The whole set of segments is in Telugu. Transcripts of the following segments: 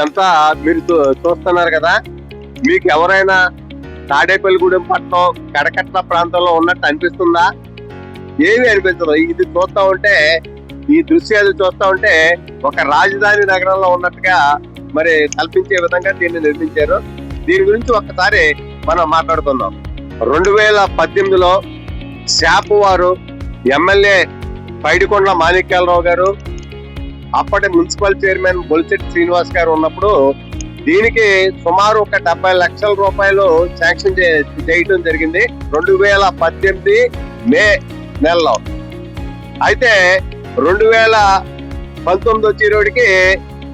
ఇదంతా మీరు చూస్తున్నారు కదా. మీకు ఎవరైనా తాడేపల్లిగూడెం పట్టణం కడకట్ల ప్రాంతంలో ఉన్నట్టు అనిపిస్తుందా? ఏమీ అనిపించదు. ఇది చూస్తా ఉంటే, ఈ దృశ్యాలు చూస్తా ఉంటే ఒక రాజధాని నగరంలో ఉన్నట్టుగా మరి కల్పించే విధంగా దీన్ని నిర్మించారు. దీని గురించి ఒక్కసారి మనం మాట్లాడుకుందాం. 2018లో శాపు వారు ఎమ్మెల్యే పైడికొండల మాణిక్యాలరావు గారు, అప్పటి మున్సిపల్ చైర్మన్ బొలిశెట్టి శ్రీనివాస్ గారు ఉన్నప్పుడు దీనికి సుమారు ఒక 70 లక్షల రూపాయలు శాంక్షన్ చేయటం జరిగింది 2018 మే నెలలో. అయితే 2019 వచ్చేటికి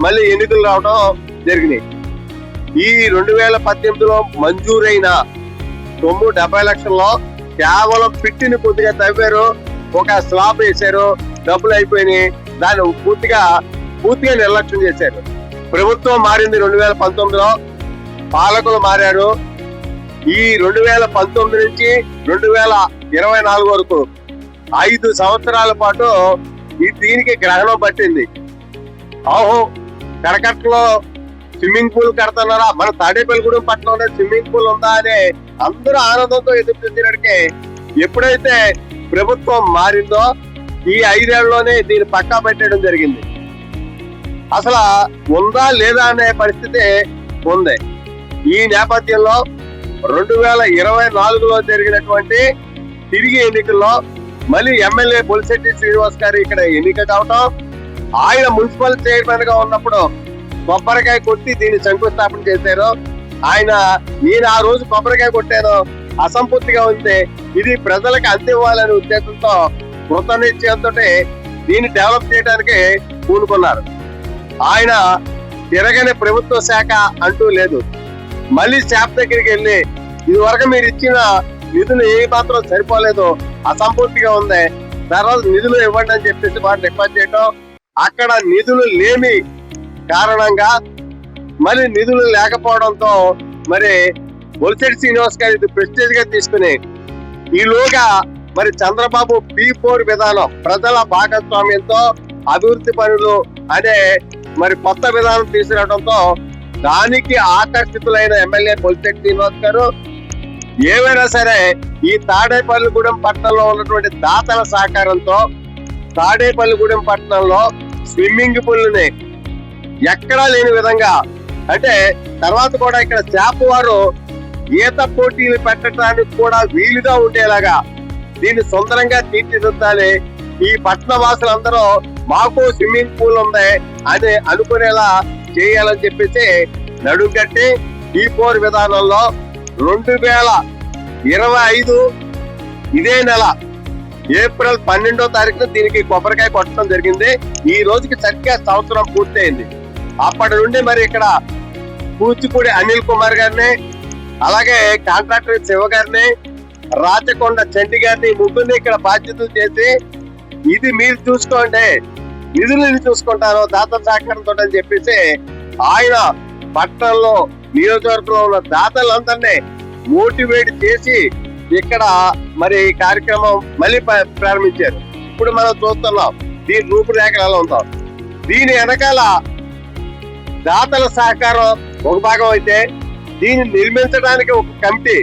మళ్ళీ ఎన్నికలు రావడం జరిగినాయి. ఈ 2018లో మంజూరైన సొమ్ము 70 లక్షల్లో కేవలం పిట్టిని కొద్దిగా తవ్వారు, ఒక స్లాబ్ వేశారు, డబ్బులు అయిపోయినాయి. దాన్ని పూర్తిగా నిర్లక్ష్యం చేశారు. ప్రభుత్వం మారింది 2019లో, పాలకులు మారారు. ఈ 2019 నుంచి 2024 వరకు 5 సంవత్సరాల పాటు దీనికి గ్రహణం పట్టింది. ఓహో, కడకట్లో స్విమ్మింగ్ పూల్ కడుతున్నారా, మన తాడేపల్లిగూడెం పట్టణంలో స్విమ్మింగ్ పూల్ ఉందా అని అందరూ ఆనందంతో ఎదురు చూసినట్టుకే ఎప్పుడైతే ప్రభుత్వం మారిందో ఈ 5 ఏళ్లలోనే దీన్ని పక్కా పెట్టడం జరిగింది. అసలు ఉందా లేదా అనే పరిస్థితి ఉంది. ఈ నేపథ్యంలో 2024లో జరిగినటువంటి తిరిగి ఎన్నికల్లో మళ్ళీ ఎమ్మెల్యే బొలిశెట్టి శ్రీనివాస్ గారు ఇక్కడ ఎన్నిక కావటం, ఆయన మున్సిపల్ చైర్మన్ గా ఉన్నప్పుడు కొబ్బరికాయ కొట్టి దీన్ని శంకుస్థాపన చేశారు. నేను ఆ రోజు కొబ్బరికాయ కొట్టాను, అసంపూర్తిగా ఉంది, ఇది ప్రజలకు అందివ్వాలనే ఉద్దేశంతో కృతనిశ్చయంతో దీన్ని డెవలప్ చేయడానికి పూనుకున్నారు. ఆయన తిరగని ప్రభుత్వ శాఖ అంటూ లేదు. మళ్ళీ స్టాఫ్ దగ్గరికి వెళ్ళి ఇదివరకు మీరు ఇచ్చిన నిధులు ఏ మాత్రం సరిపోలేదు, అసంపూర్తిగా ఉంది, తర్వాత నిధులు ఇవ్వండి అని చెప్పేసి వాటిని రిక్వెస్ట్ చేయటం, అక్కడ నిధులు లేని కారణంగా మరి నిధులు లేకపోవడంతో మరి బొలిశెట్టి శ్రీనివాస్ గారు ఇది ప్రెస్టేజ్ గా తీసుకుని ఈలోగా మరి చంద్రబాబు P4 విధానం, ప్రజల భాగస్వామ్యంతో అభివృద్ధి పనులు అనే మరి కొత్త విధానం తీసుకురావడంతో దానికి ఆకర్షితులైన ఎమ్మెల్యే బొలిశెట్టి శ్రీనివాస్ గారు ఏమైనా సరే ఈ తాడేపల్లిగూడెం పట్టణంలో ఉన్నటువంటి దాతల సహకారంతో తాడేపల్లిగూడెం పట్టణంలో స్విమ్మింగ్ పూల్ ని ఎక్కడా లేని విధంగా, అంటే తర్వాత కూడా ఇక్కడ శాపు వారు ఈత పోటీలు పెట్టడానికి కూడా వీలుగా ఉండేలాగా దీన్ని సుందరంగా తీర్చిదిద్దాలి, ఈ పట్టణ వాసులందరూ మాకు స్విమ్మింగ్ పూల్ ఉంది అని అనుకునేలా చేయాలని చెప్పేసి నడుం కట్టి P4 విధానంలో 2025 ఇదే నెల ఏప్రిల్ 12వ తారీఖున దీనికి కొబ్బరికాయ కొట్టడం జరిగింది. ఈ రోజుకి సరిగ్గా సంవత్సరం పూర్తయింది. అప్పటి నుండి మరి ఇక్కడ కూచిపూడి అనిల్ కుమార్ గారిని, అలాగే కాంట్రాక్టర్ శివ గారిని, రాచకొండ చంటి గారిని, ముగ్గురిని ఇక్కడ బాధ్యతలు చేసి ఇది మీరు చూసుకోండి, నిధులను చూసుకుంటాను దాతల సహకారంతో అని చెప్పేసి ఆయన పట్టణంలో నియోజకవర్గంలో ఉన్న దాతలందరినీ మోటివేట్ చేసి ఇక్కడ మరి ఈ కార్యక్రమం మళ్ళీ ప్రారంభించారు. ఇప్పుడు మనం చూస్తున్నాం దీని రూపురేఖలు ఎలా ఉందో. దీని వెనకాల దాతల సహకారం ఒక భాగం అయితే, దీన్ని నిర్మించడానికి ఒక కమిటీ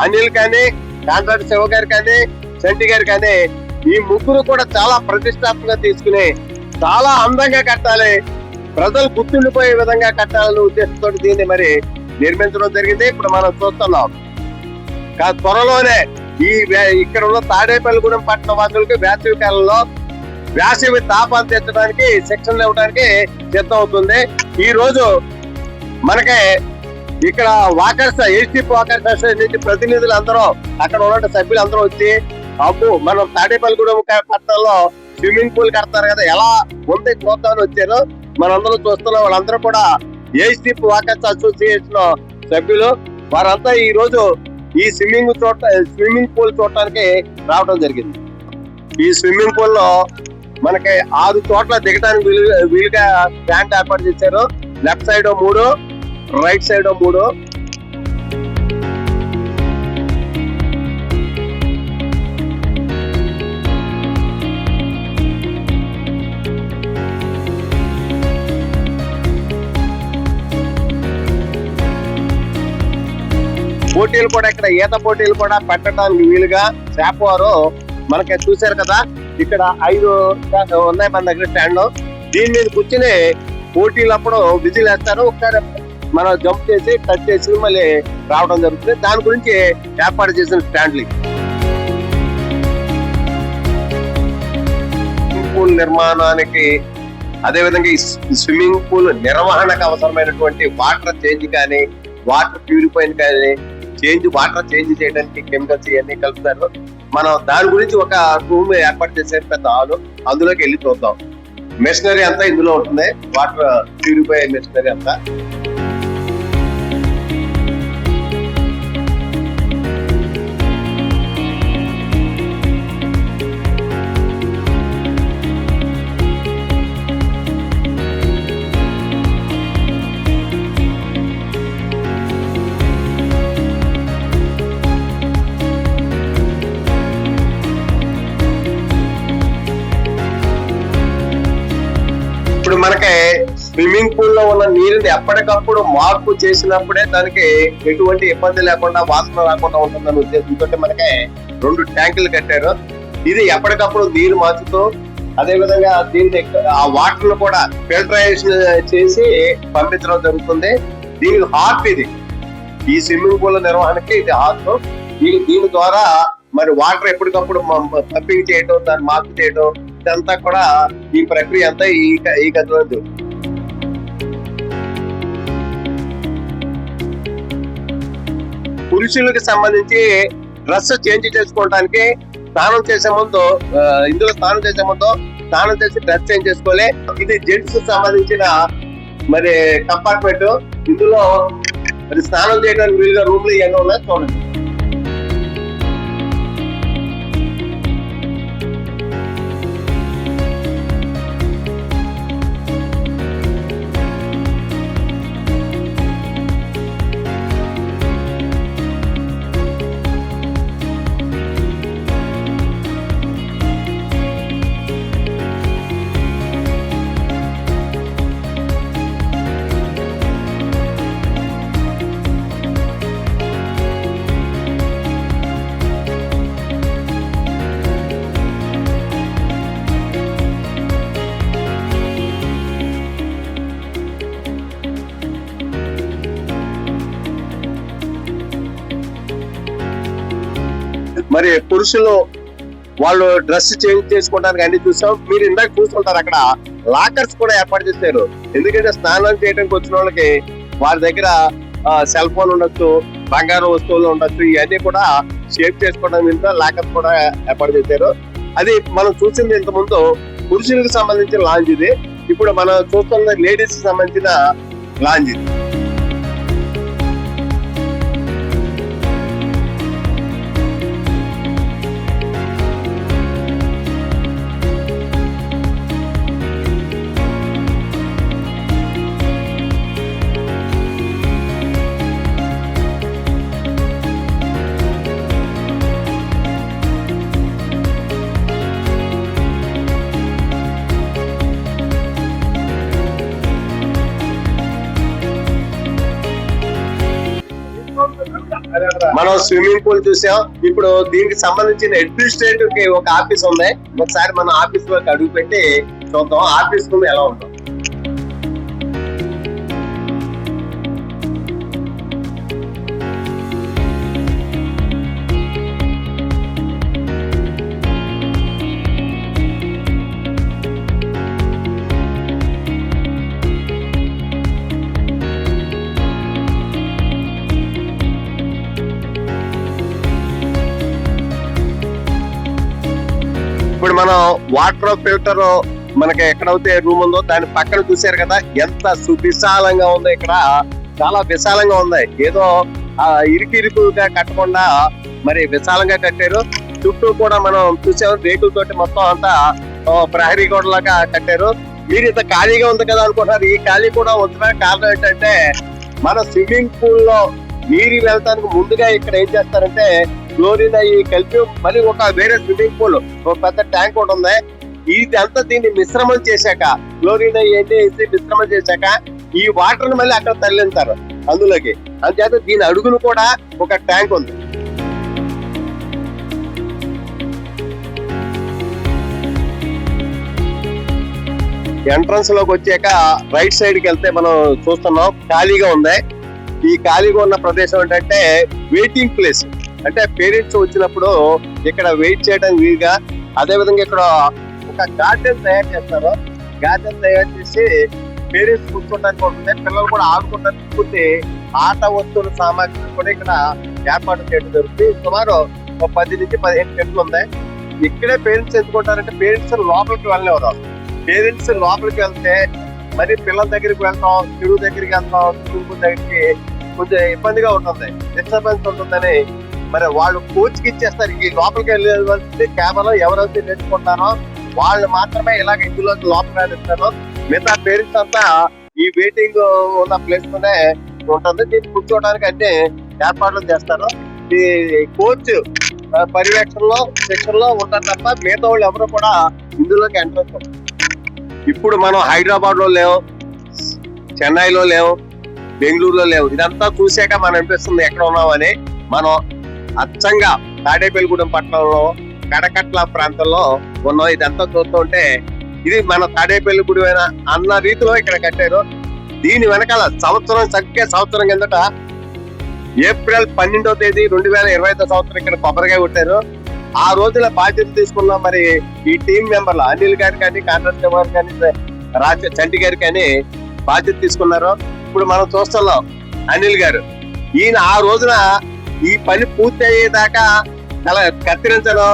అనిల్ కానీ, కాంట్రాక్టర్ శివ గారు కానీ, చంటి గారు కానీ, ఈ ముగ్గురు కూడా చాలా ప్రతిష్టాత్మకంగా తీసుకుని చాలా అందంగా కట్టాలి, ప్రజలు గుర్తుండిపోయే విధంగా కట్టాలనే ఉద్దేశంతో దీన్ని మరి నిర్మించడం జరిగింది. ఇప్పుడు మనం చూస్తున్నాం త్వరలోనే ఇక్కడ ఉన్న తాడేపల్లిగూడెం పట్టణ వాసులకి వేసవి కాలంలో వేసవి తాపాలు తెచ్చడానికి శిక్షణలు ఇవ్వడానికి సిద్ధం అవుతుంది. ఈ రోజు మనకి ఇక్కడ వాకర్స్ ఎస్టీపీ వాకర్స్ అసోసియేషన్ నుంచి ప్రతినిధులు అందరూ, అక్కడ ఉన్న సభ్యులు అందరూ వచ్చి అప్పు మనం తాడేపల్లిగూడెం పట్టణంలో స్విమ్మింగ్ పూల్ కడతారు కదా, ఎలా ఉంది చూద్దామని వచ్చారు. మనందరూ చూస్తున్నాం. వాళ్ళందరూ కూడా ఎస్టీపీ వాకర్స్ అసోసియేషన్ సభ్యులు. వారంతా ఈ రోజు ఈ స్విమ్మింగ్ పూల్ చూడటానికి రావడం జరిగింది. ఈ స్విమ్మింగ్ పూల్ లో మనకి 6 చోట్ల దిగడానికి వీలుగా ట్యాంక్ ఏర్పాటు చేశారు. Left side 3, right side 3. పోటీలు కూడా ఇక్కడ ఈత పోటీలు కూడా పెట్టడానికి వీలుగా చేప వారు మనకి చూశారు కదా, ఇక్కడ 5 ఉన్నాయి మన దగ్గర స్టాండ్. దీని మీద కూర్చుని పోటీలప్పుడు విజిల్ వేస్తారు. ఒకసారి మనం జంప్ చేసి టచ్ చేసి మళ్ళీ రావడం జరుగుతుంది. దాని గురించి ఏర్పాటు చేసిన స్టాండ్లు. స్విమ్మింగ్ పూల్ నిర్మాణానికి, అదేవిధంగా ఈ స్విమ్మింగ్ పూల్ నిర్వహణకు అవసరమైనటువంటి వాటర్ చేంజ్ కానీ, వాటర్ ప్యూరిఫైన్ కానీ, వాటర్ చేంజ్ చేయడానికి కెమికల్స్ ఇవన్నీ కలుపుతారు. మనం దాని గురించి ఒక రూమ్ ఏర్పాటు చేసే పెద్ద హాలు, అందులోకి వెళ్ళి చూద్దాం. మెషినరీ అంతా ఇందులో ఉంటుంది, వాటర్ ప్యూరిఫై మెషినరీ అంతా. ఇప్పుడు మనకి స్విమ్మింగ్ పూల్ లో ఉన్న నీరుని ఎప్పటికప్పుడు మార్పు చేసినప్పుడే దానికి ఎటువంటి ఇబ్బంది లేకుండా, వాసన రాకుండా ఉంటుందని ఉద్దేశంతో మనకి 2 ట్యాంకులు కట్టారు. ఇది ఎప్పటికప్పుడు నీరు మార్చుతూ, అదే విధంగా దీన్ని ఆ వాటర్ ను కూడా ఫిల్టరైజేషన్ చేసి పంపించడం జరుగుతుంది. దీనికి హార్ట్ ఇది, ఈ స్విమ్మింగ్ పూల్ నిర్వహణకి ఇది హార్ట్. దీని ద్వారా మరి వాటర్ ఎప్పటికప్పుడు పంపింగ్ చేయడం, దాన్ని మార్పు చేయడం, ఇదంతా కూడా ఈ ప్రక్రియ అంతా ఈ గదిలో జరుగుతుంది. పురుషులకు సంబంధించి డ్రెస్ చేంజ్ చేసుకోవడానికి స్నానం చేసే ముందు, ఇందులో స్నానం చేసే ముందు స్నానం చేసి డ్రెస్ చేంజ్ చేసుకోవాలి. ఇది జెంట్స్ సంబంధించిన మరి కంపార్ట్మెంట్. ఇందులో మరి స్నానం చేయడానికి వీలుగా రూమ్లు ఇవన్నీ ఉన్నాయి, చూడండి. మరి పురుషులు వాళ్ళు డ్రెస్ చేంజ్ చేసుకోవడానికి అన్ని చూసాం. మీరు ఇందాక చూస్తుంటారు అక్కడ లాకర్స్ కూడా ఏర్పాటు చేశారు. ఎందుకంటే స్నానం చేయడానికి వచ్చిన వాళ్ళకి వారి దగ్గర సెల్ ఫోన్ ఉండొచ్చు, బంగారు వస్తువులు ఉండొచ్చు, ఇవన్నీ కూడా షేప్ చేసుకోవడం మీద లాకర్స్ కూడా ఏర్పాటు చేశారు. అది మనం చూసింది ఇంత ముందు పురుషులకు సంబంధించిన లాంజ్ ఇది. ఇప్పుడు మనం చూస్తున్న లేడీస్ కి సంబంధించిన లాంజ్ ఇది. మనం స్విమ్మింగ్ పూల్ చూసాం. ఇప్పుడు దీనికి సంబంధించిన అడ్మినిస్ట్రేటివ్ కి ఒక ఆఫీస్ ఉంది. ఒకసారి మనం ఆఫీస్ లోకి అడుగు పెట్టి చూద్దాం ఆఫీస్ రూమ్ ఎలా ఉందో. ఇప్పుడు మనం వాటర్ ఫిల్టర్ మనకి ఎక్కడైతే రూమ్ ఉందో దాని పక్కన చూసారు కదా, ఎంత సువిశాలంగా ఉందో. ఇక్కడ చాలా విశాలంగా ఉంది. ఏదో ఇరుకుగా కట్టకుండా మరి విశాలంగా కట్టారు. చుట్టూ కూడా మనం చూసాము రేకులతోటి మొత్తం అంతా ప్రహరీ గోడలాగా కట్టారు. మీరు ఇంత ఖాళీగా ఉంది కదా అనుకుంటున్నారు. ఈ ఖాళీ కూడా ఉంచడానికి కారణం ఏంటంటే, మన స్విమ్మింగ్ పూల్ లో నీరు వెళ్తానికి ముందుగా ఇక్కడ ఏం చేస్తారంటే క్లోరిన్ అయ్యి కలిపి మళ్ళీ ఒక వేరే స్విమ్మింగ్ పూల్ ఒక పెద్ద ట్యాంక్ ఒకటి ఉంది. ఇదంతా దీన్ని మిశ్రమం చేశాక, క్లోరిన్ అయ్యి వేసి మిశ్రమం చేశాక ఈ వాటర్ ని మళ్ళీ అక్కడ తరలింటారు. అందులోకి. అంచేత దీని అడుగును కూడా ఒక ట్యాంక్ ఉంది. ఎంట్రన్స్ లోకి వచ్చాక రైట్ సైడ్ కి వెళ్తే మనం చూస్తున్నాం ఖాళీగా ఉంది. ఈ ఖాళీగా ఉన్న ప్రదేశం ఏంటంటే వెయిటింగ్ ప్లేస్. అంటే పేరెంట్స్ వచ్చినప్పుడు ఇక్కడ వెయిట్ చేయడానికి వీలుగా. అదే విధంగా ఇక్కడ ఒక గార్డెన్ తయారు చేస్తారు. గార్డెన్ తయారు చేసి పేరెంట్స్ కూర్చోడానికి ఉంటుంది, పిల్లలు కూడా ఆడుకోవడానికి పూర్తి ఆట వస్తువుల సామాగ్రి కూడా ఇక్కడ ఏర్పాటు చేయడం జరుగుతుంది. సుమారు 10 నుంచి 15 చెట్లు ఉన్నాయి. ఇక్కడే పేరెంట్స్ ఎందుకుంటారంటే పేరెంట్స్ లోపలికి వెళ్ళలేరు. పేరెంట్స్ లోపలికి వెళ్తే మరి పిల్లల దగ్గరికి వెళ్తాం, చెరువు దగ్గరికి వెళ్తాం, స్విమ్మింగ్ దగ్గరికి కొంచెం ఇబ్బందిగా ఉంటుంది, డిస్టర్బెన్స్ ఉంటుందని మరి వాళ్ళు కోచ్కి ఇచ్చేస్తారు. ఈ లోపలికి వెళ్ళి కేవలం ఎవరైతే నేర్చుకుంటారో వాళ్ళు మాత్రమే ఇలాగ ఇందులో లోపలికి రానిస్తారు. మిగతా పేరెంట్స్ అంతా ఈ వెయిటింగ్ ఉన్న ప్లేస్ లోనే ఉంటుంది. దీన్ని కూర్చోవడానికి అన్ని ఏర్పాట్లు చేస్తారు. ఈ కోచ్ పర్యవేక్షణలో శిక్షణలో ఉంటారు తప్ప మిగతా వాళ్ళు ఎవరు కూడా ఇందులోకి ఎంటర్ అవుతారు. ఇప్పుడు మనం హైదరాబాద్ లో లేవు, చెన్నైలో లేవు, బెంగళూరులో లేవు. ఇదంతా చూసాక మనం అనిపిస్తుంది ఎక్కడ ఉన్నామని. మనం అచ్చంగా తాడేపల్లిగూడెం పట్టణంలో కడకట్ల ప్రాంతంలో ఉన్నాం. ఇదంతా చూస్తుంటే ఇది మన తాడేపల్లిగూడెం అన్న రీతిలో ఇక్కడ కట్టారు. దీని వెనకాల సంవత్సరం కిందట ఏప్రిల్ 12వ తేదీ 2025 సంవత్సరం ఇక్కడ కొబ్బరికాయ కొట్టారు. ఆ రోజున బాధ్యత తీసుకున్న మరి ఈ టీం మెంబర్లు అనిల్ గారు కానీ, కాంట్రాక్టర్ గారు కానీ, చంటి గారు కానీ బాధ్యత తీసుకున్నారు. ఇప్పుడు మనం చూస్తున్నాం అనిల్ గారు. ఈయన ఆ రోజున ఈ పని పూర్తి అయ్యేదాకా అలా కత్తిరించడం,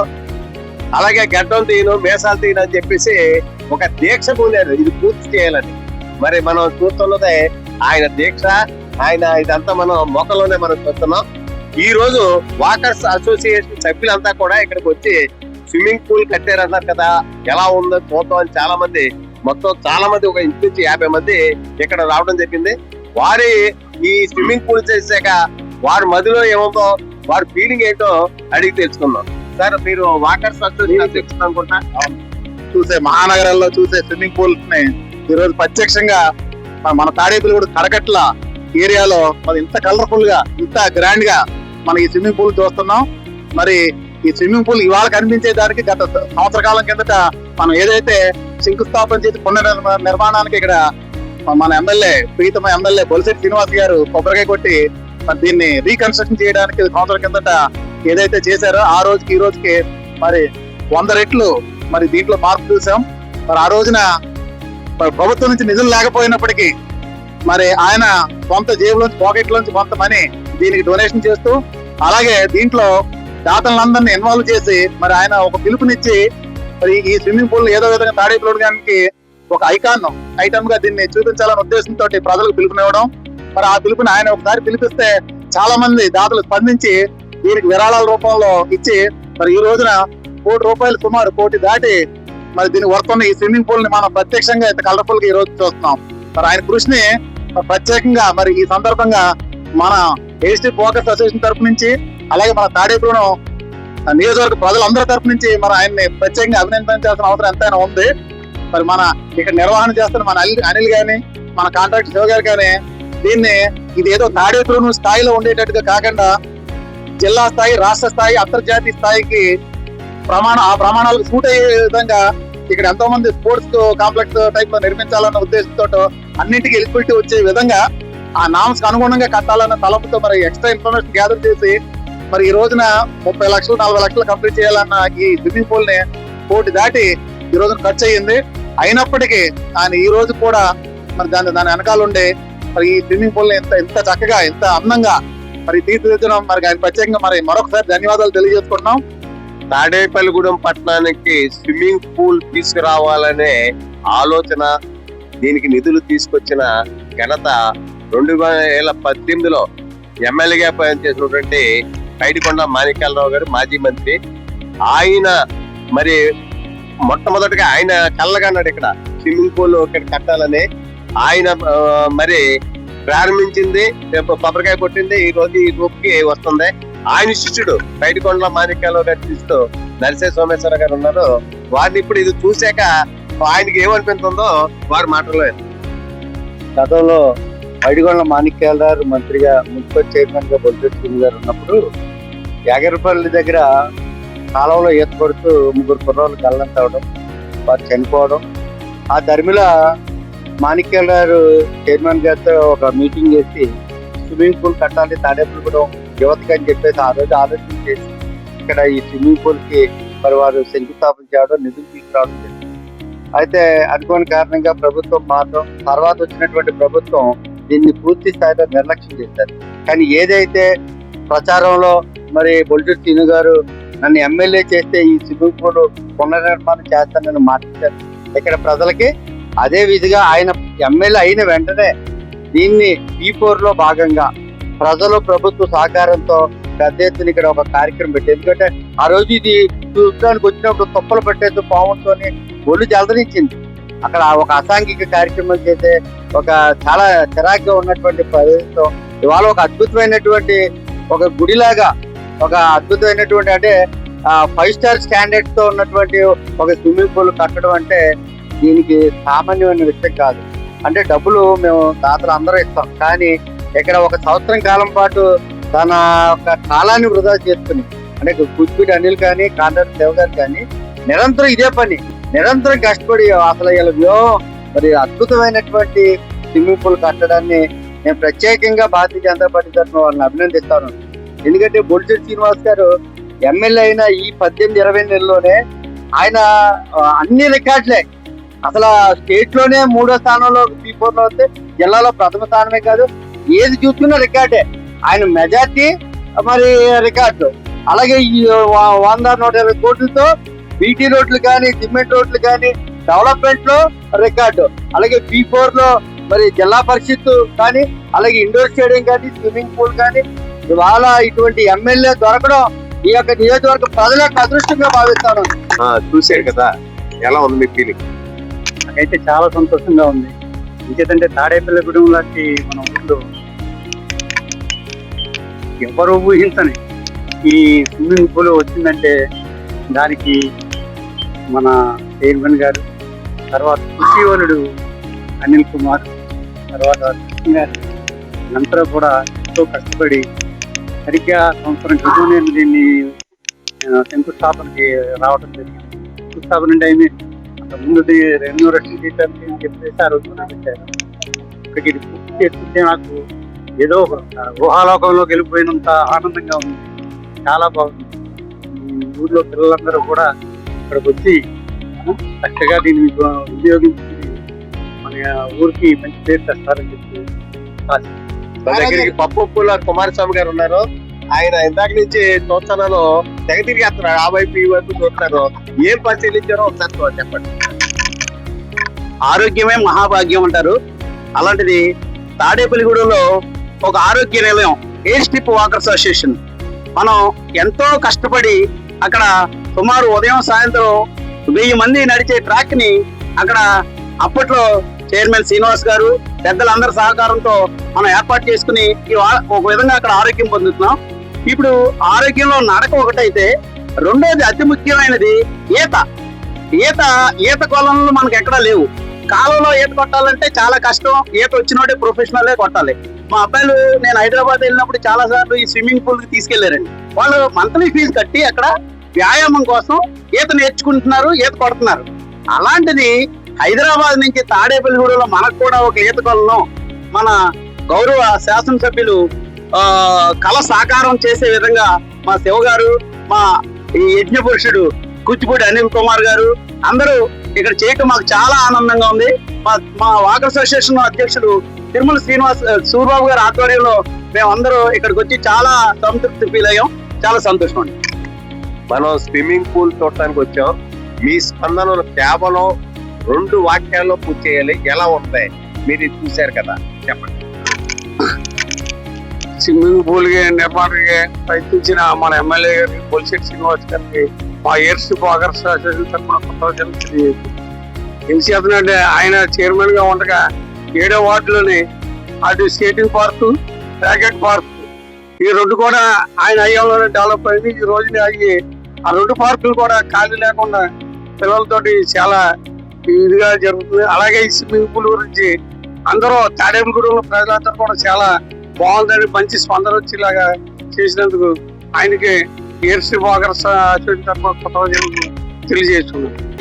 అలాగే గడ్డం తీయను, మేసాలు తీయను అని చెప్పేసి ఒక దీక్ష పొందారు ఇది పూర్తి చేయాలని. మరి మనం చూస్తున్నదే ఆయన దీక్ష, ఆయన ఇదంతా మనం మొక్కలోనే మనం చూస్తున్నాం. ఈ రోజు వాకర్స్ అసోసియేషన్ సభ్యులంతా కూడా ఇక్కడికి వచ్చి స్విమ్మింగ్ పూల్ కట్టారన్నారు కదా, ఎలా ఉందో చూద్దాం అని చాలా మంది ఒక ఇంటి నుంచి 50 మంది ఇక్కడ రావడం జరిగింది. వారి ఈ స్విమ్మింగ్ పూల్ చేసాక వారి మధ్యలో ఏముందో, వారి ఫీలింగ్ ఏంటో అడిగి తెలుసుకుందాం. సార్, మీరు వాకర్స్ అసోసియేషన్ తెలుసుకుందాం అనుకుంటా. చూసే మహానగరాల్లో చూసే స్విమ్మింగ్ పూల్ ని ఈ రోజు ప్రత్యక్షంగా మన తాడేపల్లిగూడెం కరకట్ల ఏరియాలో మరి ఇంత కలర్ఫుల్ గా, ఇంత గ్రాండ్ గా మన ఈ స్విమ్మింగ్ పూల్ చూస్తున్నాం. మరి ఈ స్విమ్మింగ్ పూల్ ఇవాళ కనిపించే దానికి గత సంవత్సర కాలం కిందట మనం ఏదైతే శంకుస్థాపన చేసి నిర్మాణానికి ఇక్కడ మన ఎమ్మెల్యే, ప్రీతమ ఎమ్మెల్యే బొలిశెట్టి శ్రీనివాస్ గారు కొబ్బరికాయ కొట్టి దీన్ని రీకన్స్ట్రక్షన్ చేయడానికి సంవత్సరం కిందట ఏదైతే చేశారో ఆ రోజుకి ఈ రోజుకి మరి 100 రెట్లు మరి దీంట్లో మార్పు చూసాం. మరి ఆ రోజున ప్రభుత్వం నుంచి నిధులు లేకపోయినప్పటికీ మరి ఆయన సొంత జేబులోంచి, పాకెట్లోంచి కొంత మనీ దీనికి డొనేషన్ చేస్తూ, అలాగే దీంట్లో దాతలందరినీ ఇన్వాల్వ్ చేసి మరి ఆయన ఒక పిలుపునిచ్చి మరి ఈ స్విమ్మింగ్ పూల్ ఏదో విధంగా తాడేపల్లిగూడెంకి ఒక ఐటమ్ గా దీన్ని చూపించాలనే ఉద్దేశంతో ప్రజలకు పిలుపునివ్వడం. మరి ఆ పిలుపుని ఆయన ఒకసారి పిలిపిస్తే చాలా మంది దాతలు స్పందించి దీనికి విరాళాల రూపంలో ఇచ్చి మరి ఈ రోజున ₹1 కోటి, సుమారు 1 కోటి దాటి మరి దీన్ని వర్తున్న ఈ స్విమ్మింగ్ పూల్ ని మనం ప్రత్యక్షంగా ఇంత కలర్ఫుల్ గా ఈ రోజు చూస్తున్నాం. మరి ఆయన కృషిని ప్రత్యేకంగా మరి ఈ సందర్భంగా మన ఏసీ ఫోకస్ అసోసియేషన్ తరపు నుంచి, అలాగే మన తాడేపల్లిగూడెం నియోజకవర్గ ప్రజలందరి తరపు నుంచి మరి ఆయన్ని ప్రత్యేకంగా అభినందించాల్సిన అవసరం ఎంతైనా ఉంది. మరి మన ఇక్కడ నిర్వహణ చేస్తున్న మన అనిల్ గాని, మన కాంట్రాక్టర్ శివ గారు కానీ దీన్ని ఇది ఏదో తాడేపల్లిగూడెం స్థాయిలో ఉండేటట్టుగా కాకుండా జిల్లా స్థాయి, రాష్ట్ర స్థాయి, అంతర్జాతీయ స్థాయికి ఆ ప్రమాణాలకు సూట్ అయ్యే విధంగా ఇక్కడ ఎంతో మంది స్పోర్ట్స్ కాంప్లెక్స్ టైప్ లో నిర్మించాలన్న ఉద్దేశంతో అన్నింటికి ఎలిజిబిలిటీ వచ్చే విధంగా ఆ నామ్స్ అనుగుణంగా కట్టాలన్న తలంపుతో మరి ఎక్స్ట్రా ఇన్ఫర్మేషన్ గ్యాదర్ చేసి మరి ఈ రోజున 30 లక్షలు 40 లక్షలు కంప్లీట్ చేయాలన్న ఈ స్విమ్మింగ్ పూల్ ని 1 కోటి దాటి ఈ రోజున ఖర్చు అయ్యింది. అయినప్పటికీ ఆయన ఈ రోజు కూడా మరి దాని వెనకాల ఉండే మరి ఈ స్విమ్మింగ్ పూల్ ని ఎంత చక్కగా, ఎంత అందంగా మరి తీర్చిదిద్దడం మరి ఆయన ప్రత్యేకంగా మరి మరొకసారి ధన్యవాదాలు తెలియజేసుకుంటున్నాం. తాడేపల్లిగూడెం పట్టణానికి స్విమ్మింగ్ పూల్ తీసుకురావాలనే ఆలోచన, దీనికి నిధులు తీసుకొచ్చిన ఘనత 2018లో ఎమ్మెల్యేగా పనిచేసినటువంటి పైడికొండ మాణిక్యాలరావు గారు, మాజీ మంత్రి. ఆయన మరి మొట్టమొదటిగా ఆయన కళ్ళగన్నాడు ఇక్కడ స్విమ్మింగ్ పూల్ ఇక్కడ కట్టాలని. ఆయన మరి ప్రారంభించింది, కొబ్బరికాయ కొట్టింది, ఈ రోజు ఈ రూపుకి వస్తుంది. ఆయన శిష్యుడు పైడికొండ మాణిక్యాలరావు గారి శిష్యుడు నరసే సోమేశ్వర గారు ఉన్నారు. వారిని ఇప్పుడు ఇది చూసాక ఆయనకి ఏమనిపిస్తుందో వారి మాటల్లో. గతంలో మైడిగొండ మాణిక్యాలరావు మంత్రిగా మున్సిపల్ చైర్మన్ గా బొలిశెట్టి శ్రీను గారు ఉన్నప్పుడు యాగరపల్లి దగ్గర కాలంలో ఈత కొడుతూ 3 కుర్రోళ్ళు గల్లంత అవడం, వారు చనిపోవడం. ఆ ధర్మిలో మాణిక్యాలరావు చైర్మన్ గారితో ఒక మీటింగ్ చేసి స్విమ్మింగ్ పూల్ కట్టాలి తాడేపల్లిగూడెం యువతకి అని చెప్పేసి ఆ రోజు ఆలోచన చేసి ఇక్కడ ఈ స్విమ్మింగ్ పూల్ కి మరి వారు శంకుస్థాపన చేయడం, నిధులు తీసుకురావడం జరిగింది. అయితే అనుకోని కారణంగా ప్రభుత్వం మాత్రం తర్వాత వచ్చినటువంటి ప్రభుత్వం దీన్ని పూర్తి స్థాయిలో నిర్లక్ష్యం చేశారు. కానీ ఏదైతే ప్రచారంలో మరి బొలిశెట్టి శ్రీను గారు నన్ను ఎమ్మెల్యే చేస్తే ఈ స్విమ్మింగ్ పూల్ పునర్నిర్మాణం చేస్తానని మాట్లాడారు ఇక్కడ ప్రజలకి, అదే విధిగా ఆయన ఎమ్మెల్యే అయిన వెంటనే దీన్ని P4 లో భాగంగా ప్రజలు ప్రభుత్వ సహకారంతో పెద్ద ఎత్తున ఇక్కడ ఒక కార్యక్రమం పెట్టి, ఎందుకంటే ఆ రోజు ఇది చూడడానికి వచ్చినప్పుడు తుప్పలు పెట్టేసి పావులతో ఒళ్ళు జలదరించింది. అక్కడ ఒక అసాంఘిక కార్యక్రమం చేసే ఒక చాలా చిరాగ్గా ఉన్నటువంటి ప్రదేశం ఇవాళ ఒక అద్భుతమైనటువంటి ఒక గుడిలాగా, ఒక అద్భుతమైనటువంటి అంటే 5 స్టార్ స్టాండర్డ్స్ తో ఉన్నటువంటి ఒక స్విమ్మింగ్ పూల్ కట్టడం అంటే దీనికి సామాన్యమైన విషయం కాదు. అంటే డబ్బులు మేము దాతలు అందరూ ఇస్తాం, కానీ ఇక్కడ ఒక సంవత్సరం కాలం పాటు తన ఒక కాలాన్ని వృధా చేసుకుని, అంటే కూచిపూడి అనిల్ కానీ కాంట్రాక్టర్ దేవ్ గారు కానీ నిరంతరం ఇదే పని, నిరంతరం కష్టపడి అసలు ఇలా మరి అద్భుతమైనటువంటి స్విమ్మింగ్ పూల్ కట్టడాన్ని నేను ప్రత్యేకంగా భారతీయ జనతా పార్టీ తరఫున వాళ్ళని అభినందిస్తాను. ఎందుకంటే బొలిశెట్టి శ్రీనివాస్ గారు ఎమ్మెల్యే అయిన ఈ 18-20 నెలల్లోనే ఆయన అన్ని రికార్డులే, అసలు స్టేట్ లోనే 3వ స్థానంలో P4 లో వస్తే జిల్లాలో ప్రథమ స్థానమే కాదు, ఏది చూసుకున్న రికార్డే. ఆయన మెజార్టీ మరి రికార్డు, అలాగే ఈ 100-120 కోట్లతో బీటీ రోడ్లు కానీ సిమెంట్ రోడ్లు కానీ డెవలప్మెంట్ లో రికార్డు, అలాగే P4 లో మరి జిల్లా పరిషత్ కానీ, అలాగే ఇండోర్ స్టేడియం కానీ, స్విమ్మింగ్ పూల్ కానీ, ఇవాళ ఇటువంటి ఎమ్మెల్యే దొరకడం ఈ యొక్క నియోజకవర్గ ప్రజలకు అదృష్టంగా భావిస్తాను. చూశారు కదా, ఎలా ఉంది మీ ఫీలింగ్? నాకైతే చాలా సంతోషంగా ఉంది. ఇంకేంటంటే తాడేపల్లిగూడెం లాంటి మన ఊళ్ళో ఎవరు ఊహించని ఈ స్విమ్మింగ్ పూల్ వచ్చిందంటే దానికి మన చైర్మన్ గారు, తర్వాత కృషివలుడు అనిల్ కుమార్, తర్వాత కృష్ణ గారు అందరూ కూడా ఎంతో కష్టపడి సరిగ్గా సంవత్సరం క్రితం నేను దీన్ని శంకుస్థాపనకి రావడం జరిగింది. శంకుస్థాపన టైం ముందు రెన్యూరేషన్ చేయడానికి అని చెప్పేసి ఆ రోజు పెట్టారు. ఇక్కడికి ఇది పూర్తి చేస్తుంటే నాకు ఏదో ఊహాలోకంలోకి వెళ్ళిపోయినంత ఆనందంగా ఉంది, చాలా బాగుంది. ఈ ఊళ్ళో పిల్లలందరూ కూడా ఇక్కడికి వచ్చి చక్కగా దీన్ని ఉపయోగించి మన ఊరికి మంచి పేరు తెస్తారని చెప్పి మా దగ్గరికి పప్పుల కుమారస్వామి గారు ఉన్నారు. ఆయన ఇందాక నుంచి చూస్తున్నాను, తెగ తిరిగేస్తున్నారు, ఆ వైపు ఈ వైపు చూస్తున్నారు. ఏం పరిశీలించారో ఒకసారి చెప్పండి. ఆరోగ్యమే మహాభాగ్యం అంటారు. అలాంటిది తాడేపల్లిగూడెంలో ఒక ఆరోగ్య నిలయం, ఎయిర్ స్ట్రిప్ వాకర్స్ అసోసియేషన్, మనం ఎంతో కష్టపడి అక్కడ సుమారు ఉదయం సాయంత్రం 1000 మంది నడిచే ట్రాక్ ని అక్కడ అప్పట్లో చైర్మన్ శ్రీనివాస్ గారు పెద్దలందరి సహకారంతో మనం ఏర్పాటు చేసుకుని ఒక విధంగా అక్కడ ఆరోగ్యం పొందుతున్నాం. ఇప్పుడు ఆరోగ్యంలో నడక ఒకటైతే, రెండోది అతి ముఖ్యమైనది ఈత కొలనులు మనకు ఎక్కడా లేవు. కాలంలో ఈత కొట్టాలంటే చాలా కష్టం, ఈత వచ్చినోడే ప్రొఫెషనలే కొట్టాలి. మా అబ్బాయిలు నేను హైదరాబాద్ వెళ్ళినప్పుడు చాలా సార్లు ఈ స్విమ్మింగ్ పూల్ కి తీసుకెళ్లారండి. వాళ్ళు మంత్లీ ఫీజు కట్టి అక్కడ వ్యాయామం కోసం ఈత నేర్చుకుంటున్నారు, ఈత కొడుతున్నారు. అలాంటిది హైదరాబాద్ నుంచి తాడేపల్లిగూడెంలో మనకు కూడా ఒక ఈత కొలను మన గౌరవ శాసనసభ్యులు కళ సాకారం చేసే విధంగా మా శివ గారు, మా ఈ యజ్ఞ పురుషుడు కూచిపూడి అనిల్ కుమార్ గారు అందరూ ఇక్కడ చేయటం మాకు చాలా ఆనందంగా ఉంది. మా వాకర్ అసోసియేషన్ అధ్యక్షుడు తిరుమల శ్రీనివాస్ సూర్బాబు గారి ఆధ్వర్యంలో మేమందరూ ఇక్కడికి వచ్చి చాలా సంతృప్తి ఫీల్ అయ్యాం, చాలా సంతోషం అండి. మనం స్విమ్మింగ్ పూల్ చూడటానికి వచ్చాం. మీ స్పందనలు కేవలం 2 వాక్యాల్లో పూర్తి చేయాలి, ఎలా ఉంటాయి మీరు చూశారు కదా, చెప్పండి. స్విమ్మింగ్ పూల్ నిర్మాణానికి ప్రయత్నించిన మన ఎమ్మెల్యే గారికి బొలిశెట్టి శ్రీనివాస్ గారికి మా ఎయిర్ స్ట్రిప్ వాకర్స్ అసోసియేషన్ తరఫున కొత్త తెలిసేదంటే ఆయన చైర్మన్ గా ఉండగా 7వ వార్డులోని అటు స్కేటింగ్ పార్క్, ర్యాకెట్ పార్క్ ఈ 2 కూడా ఆయన అయ్యంలోనే డెవలప్ అయింది. ఈ రోజున అయ్యి ఆ 2 పార్కులు కూడా ఖాళీ లేకుండా పిల్లలతోటి చాలా ఇదిగా జరుగుతుంది. అలాగే ఈ స్విమ్మింగ్ పూల్ గురించి అందరూ తాడేపల్లిగూడెంలో ప్రజలందరూ కూడా చాలా బాగుందని మంచి స్పందన వచ్చేలాగా చేసినందుకు ఆయనకి ఎయిర్ స్ట్రిప్ ఆగర్స్ తరఫున కొత్త తెలియజేస్తున్నాను.